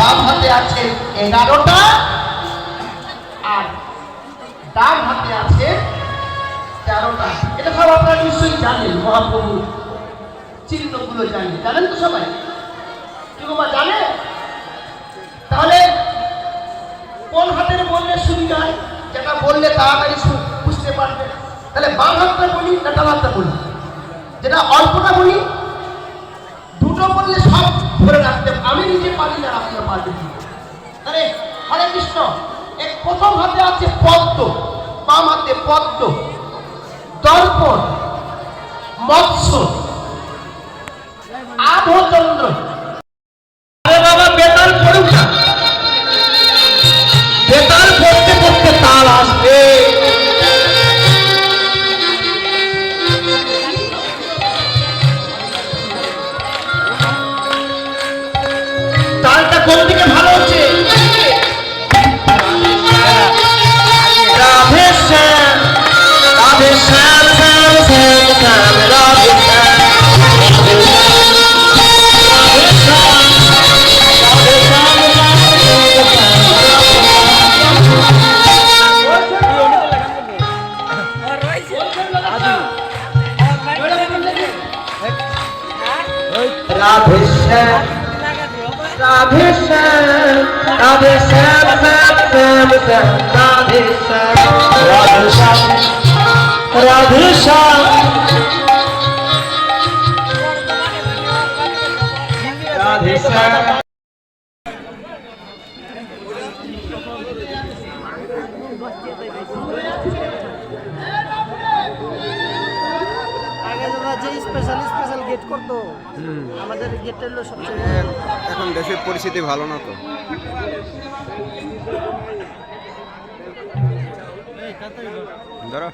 বাম হাতে আছে 11টা আর ডান হাতে আছে 13টা। এটা সব আপনারা নিশ্চয়ই জানেন, মহাপ্রভু চিহ্নগুলো জানেন তো সবাই? কি বাবা জানে? তাহলে কোন হাতের বললে সুবিধা হয়, যেটা বললে তাড়াতাড়ি বুঝতে পারবে? তাহলে বাম হাতটা বলি না ডান হাতটা বলি? যেটা অল্পটা বলি, দুটো বললে সব ধরে রাখতে আমি নিজে পারি না, আপনারা পারবেন। তাহলে হরে কৃষ্ণ, এক প্রথম হাতে আছে পদ্ম, বাম হাতে পদ্ম, দর্পণ, মৎস্য, আধচন্দ্র। আরে বাবা বেতাল পড়ুক না, বেতাল পড়তে পড়তে তাল আসবে। তালটা কোন দিকে ভালো হচ্ছে? রাধে শ্যাম রাধে শ্যাম শ্যাম শ্যাম শ্যাম রাধে শ্যাম राधे श्याम राधे श्याम राधे श्याम श्याम श्याम श्याम राधे श्याम राधे श्याम राधे श्याम राधे श्याम। স্পেশাল গেট করতো, আমাদের গেটটা হলো সবচেয়ে। এখন দেশের পরিস্থিতি ভালো না তো। ধরো